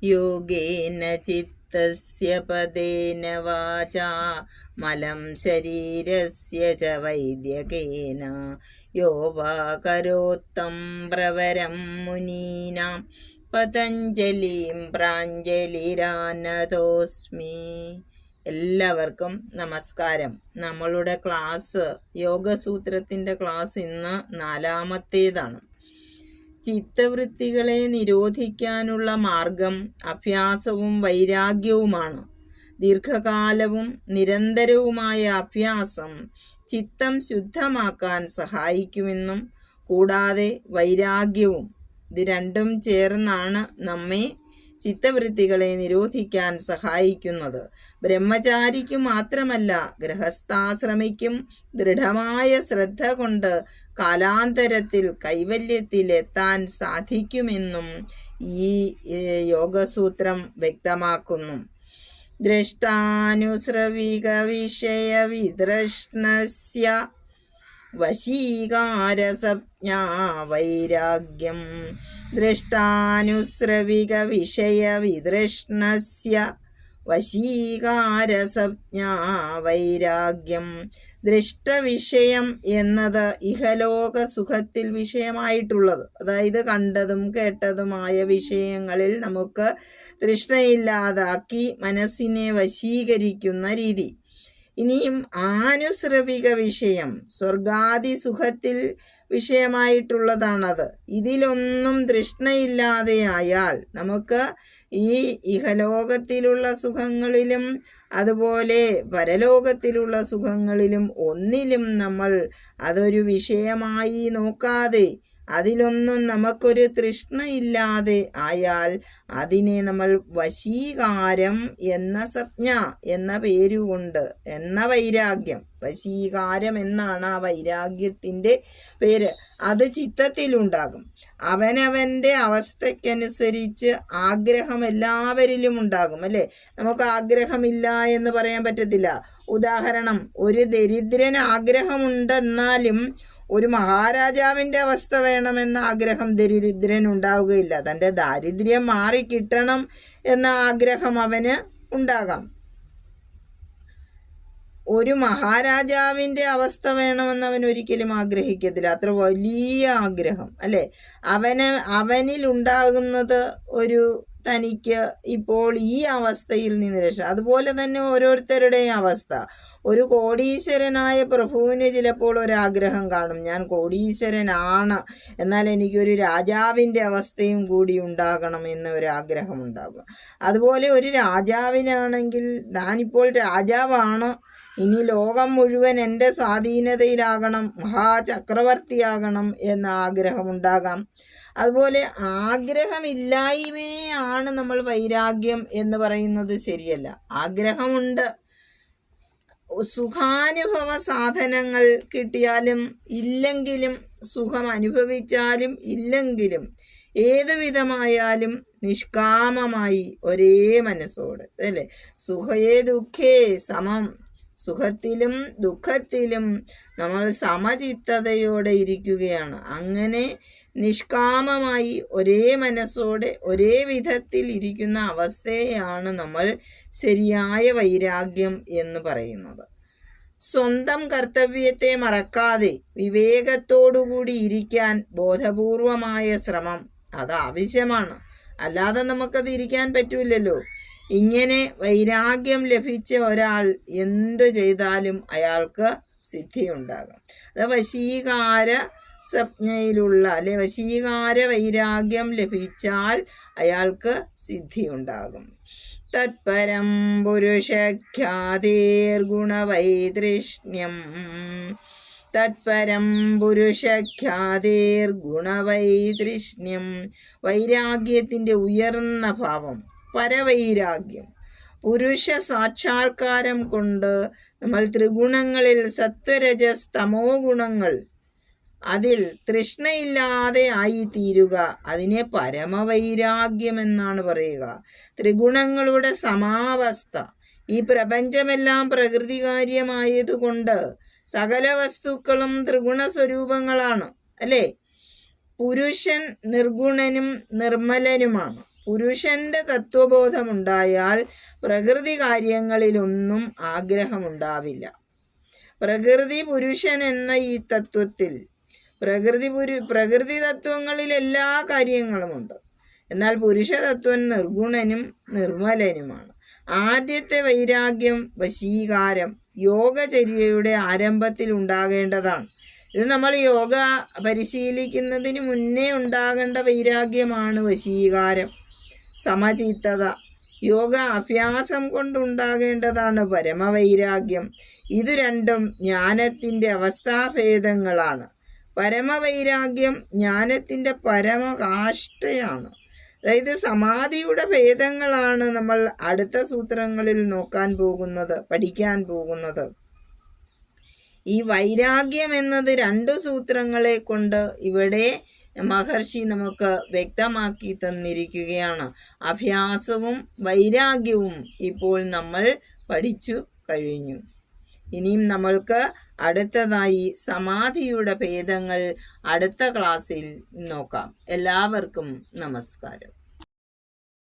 യോഗേന ചിത്തസ്യ പദേന വാചാ മലം ശരീരസ്യ ച വൈദ്യകേന യോ വാ കരോത്തം പ്രവരം മുനീനാം പതഞ്ജലിം പ്രാഞ്ജലിരാനതോസ്മി. എല്ലാവർക്കും നമസ്കാരം. നമ്മളുടെ ക്ലാസ് യോഗസൂത്രത്തിൻ്റെ ക്ലാസ് ഇന്ന് 4-ാമത്തേതാണ്. ചിത്തവൃത്തികളെ നിരോധിക്കാനുള്ള മാർഗം അഭ്യാസവും വൈരാഗ്യവുമാണ്. ദീർഘകാലവും നിരന്തരവുമായ അഭ്യാസം ചിത്തം ശുദ്ധമാക്കാൻ സഹായിക്കുമെന്നും കൂടാതെ വൈരാഗ്യവും, ഇത് രണ്ടും ചേർന്നാണ് നമ്മെ ചിത്തവൃത്തികളെ നിരോധിക്കാൻ സഹായിക്കുന്നത്. ബ്രഹ്മചാരിക്കു മാത്രമല്ല, ഗൃഹസ്ഥാശ്രമിക്കും ദൃഢമായ ശ്രദ്ധ കൊണ്ട് കാലാന്തരത്തിൽ കൈവല്യത്തിലെത്താൻ സാധിക്കുമെന്നും ഈ യോഗസൂത്രം വ്യക്തമാക്കുന്നു. ദ്രഷ്ടാനുശ്രവിക വിഷയ വിതൃഷ്ണസ്യ വശീകാരസജ്ഞാ വൈരാഗ്യം. ദ്രഷ്ടാനുശ്രവിക വിഷയ വിതൃഷ്ണസ്യ വശീകാരസജ്ഞാ വൈരാഗ്യം. ദൃഷ്ടവിഷയം എന്നത് ഇഹലോക സുഖത്തിൽ വിഷയമായിട്ടുള്ളത്, അതായത് കണ്ടതും കേട്ടതുമായ വിഷയങ്ങളിൽ നമുക്ക് തൃഷ്ണയില്ലാതാക്കി മനസ്സിനെ വശീകരിക്കുന്ന രീതി. ഇനിയും ആനുശ്രവിക വിഷയം സ്വർഗാദി സുഖത്തിൽ വിഷയമായിട്ടുള്ളതാണത്. ഇതിലൊന്നും തൃഷ്ണയില്ലാതെയായാൽ നമുക്ക് ഈ ഇഹലോകത്തിലുള്ള സുഖങ്ങളിലും അതുപോലെ പരലോകത്തിലുള്ള സുഖങ്ങളിലും ഒന്നിലും നമ്മൾ അതൊരു വിഷയമായി നോക്കാതെ, അതിലൊന്നും നമുക്കൊരു തൃഷ്ണയില്ലാതെ ആയാൽ അതിനെ നമ്മൾ വശീകാരം എന്ന സംജ്ഞ എന്ന പേരുകൊണ്ട്, എന്ന വൈരാഗ്യം, വശീകാരം എന്നാണ് ആ വൈരാഗ്യത്തിൻ്റെ പേര്. അത് ചിത്തത്തിലുണ്ടാകും. അവനവൻ്റെ അവസ്ഥയ്ക്കനുസരിച്ച് ആഗ്രഹം എല്ലാവരിലും ഉണ്ടാകും, അല്ലേ? നമുക്ക് ആഗ്രഹമില്ല എന്ന് പറയാൻ പറ്റത്തില്ല. ഉദാഹരണം, ഒരു ദരിദ്രന് ആഗ്രഹമുണ്ടെന്നാലും ഒരു മഹാരാജാവിൻ്റെ അവസ്ഥ വേണമെന്ന ആഗ്രഹം ദരിദ്രനുണ്ടാവുകയില്ല. തൻ്റെ ദാരിദ്ര്യം മാറിക്കിട്ടണം എന്ന ആഗ്രഹം അവന് ഉണ്ടാകാം. ഒരു മഹാരാജാവിൻ്റെ അവസ്ഥ വേണമെന്ന് അവൻ ഒരിക്കലും ആഗ്രഹിക്കത്തില്ല. അത്ര വലിയ ആഗ്രഹം, അല്ലേ? അവനിലുണ്ടാകുന്നത് ഒരു തനിക്ക് ഇപ്പോൾ ഈ അവസ്ഥയിൽ നിന്ന് രക്ഷ. അതുപോലെ തന്നെ ഓരോരുത്തരുടെയും അവസ്ഥ. ഒരു കോടീശ്വരനായ പ്രഭുവിന് ചിലപ്പോൾ ഒരാഗ്രഹം കാണും, ഞാൻ കോടീശ്വരനാണ്, എന്നാൽ എനിക്കൊരു രാജാവിൻ്റെ അവസ്ഥയും കൂടി ഉണ്ടാകണം എന്ന ഒരാഗ്രഹം ഉണ്ടാകും. അതുപോലെ ഒരു രാജാവിനാണെങ്കിൽ താനിപ്പോൾ രാജാവാണ്, ഇനി ലോകം മുഴുവൻ എൻ്റെ സ്വാധീനതയിലാകണം, മഹാചക്രവർത്തിയാകണം എന്ന ആഗ്രഹമുണ്ടാകാം. അതുപോലെ ആഗ്രഹമില്ലായ്മയാണ് നമ്മൾ വൈരാഗ്യം എന്ന് പറയുന്നത് ശരിയല്ല. ആഗ്രഹമുണ്ട്. സുഖാനുഭവ സാധനങ്ങൾ കിട്ടിയാലും ഇല്ലെങ്കിലും, സുഖം അനുഭവിച്ചാലും ഇല്ലെങ്കിലും, ഏതു വിധമായാലും നിഷ്കാമമായി ഒരേ മനസ്സോട്, അല്ലേ? സുഖേ ദുഃഖേ സമം. സുഖത്തിലും ദുഃഖത്തിലും നമ്മൾ സമചിത്തതയോടെ ഇരിക്കുകയാണ്. അങ്ങനെ നിഷ്കാമമായി ഒരേ മനസ്സോടെ ഒരേ വിധത്തിൽ ഇരിക്കുന്ന അവസ്ഥയെയാണ് നമ്മൾ ശരിയായ വൈരാഗ്യം എന്ന് പറയുന്നത്. സ്വന്തം കർത്തവ്യത്തെ മറക്കാതെ വിവേകത്തോടുകൂടി ഇരിക്കാൻ ബോധപൂർവമായ ശ്രമം അത് ആവശ്യമാണ്. അല്ലാതെ നമുക്കത് ഇരിക്കാൻ പറ്റൂലല്ലോ. ഇങ്ങനെ വൈരാഗ്യം ലഭിച്ച ഒരാൾ എന്തു ചെയ്താലും അയാൾക്ക് സിദ്ധിയുണ്ടാകും. അത് വശീകാര സംജ്ഞയിലുള്ള, അല്ലെ, വശീകാര വൈരാഗ്യം ലഭിച്ചാൽ അയാൾക്ക് സിദ്ധിയുണ്ടാകും. തത്പരം പുരുഷഖ്യാതേർഗുണവൈതൃഷ്ണ്യം. തത്പരം പുരുഷഖ്യാതേർഗുണവൈതൃഷ്ണ്യം. വൈരാഗ്യത്തിൻ്റെ ഉയർന്ന ഭാവം പരവൈരാഗ്യം. പുരുഷ സാക്ഷാത്കാരം കൊണ്ട് നമ്മൾ ത്രിഗുണങ്ങളിൽ സത്വരജസ് തമോ ഗുണങ്ങൾ അതിൽ തൃഷ്ണയില്ലാതെ ആയിത്തീരുക, അതിനെ പരമവൈരാഗ്യമെന്നാണ് പറയുക. ത്രിഗുണങ്ങളുടെ സമാവസ്ഥ. ഈ പ്രപഞ്ചമെല്ലാം പ്രകൃതികാര്യമായതുകൊണ്ട് സകല വസ്തുക്കളും ത്രിഗുണ സ്വരൂപങ്ങളാണ്, അല്ലേ? പുരുഷൻ നിർഗുണനും നിർമ്മലനുമാണ്. പുരുഷന്റെ തത്വബോധമുണ്ടായാൽ പ്രകൃതി കാര്യങ്ങളിലൊന്നും ആഗ്രഹമുണ്ടാവില്ല. പ്രകൃതി പുരുഷൻ എന്ന ഈ തത്വത്തിൽ പ്രകൃതി തത്വങ്ങളിൽ എല്ലാ കാര്യങ്ങളുമുണ്ട്. എന്നാൽ പുരുഷതത്വം നിർഗുണനും നിർമ്മലനുമാണ്. ആദ്യത്തെ വൈരാഗ്യം വശീകാരം യോഗചര്യയുടെ ആരംഭത്തിൽ ഉണ്ടാകേണ്ടതാണ്. ഇത് നമ്മൾ യോഗ പരിശീലിക്കുന്നതിന് മുന്നേ ഉണ്ടാകേണ്ട വൈരാഗ്യമാണ് വശീകാരം. സമചിത്തത യോഗ അഭ്യാസം കൊണ്ടുണ്ടാകേണ്ടതാണ് പരമവൈരാഗ്യം. ഇതു രണ്ടും ജ്ഞാനത്തിൻ്റെ അവസ്ഥാഭേദങ്ങളാണ്. പരമവൈരാഗ്യം ജ്ഞാനത്തിൻ്റെ പരമകാഷ്ഠയാണ്. അതായത് സമാധിയുടെ ഭേദങ്ങളാണ് നമ്മൾ അടുത്ത സൂത്രങ്ങളിൽ പഠിക്കാൻ പോകുന്നത്. ഈ വൈരാഗ്യം എന്നത് 2 സൂത്രങ്ങളെ കൊണ്ട് ഇവിടെ മഹർഷി നമുക്ക് വ്യക്തമാക്കി തന്നിരിക്കുകയാണ്. അഭ്യാസവും വൈരാഗ്യവും ഇപ്പോൾ നമ്മൾ പഠിച്ചു കഴിഞ്ഞു. ഇനിയും നമ്മൾക്ക് അടുത്തതായി സമാധിയുടെ ഭേദങ്ങൾ അടുത്ത ക്ലാസ്സിൽ നോക്കാം. എല്ലാവർക്കും നമസ്കാരം.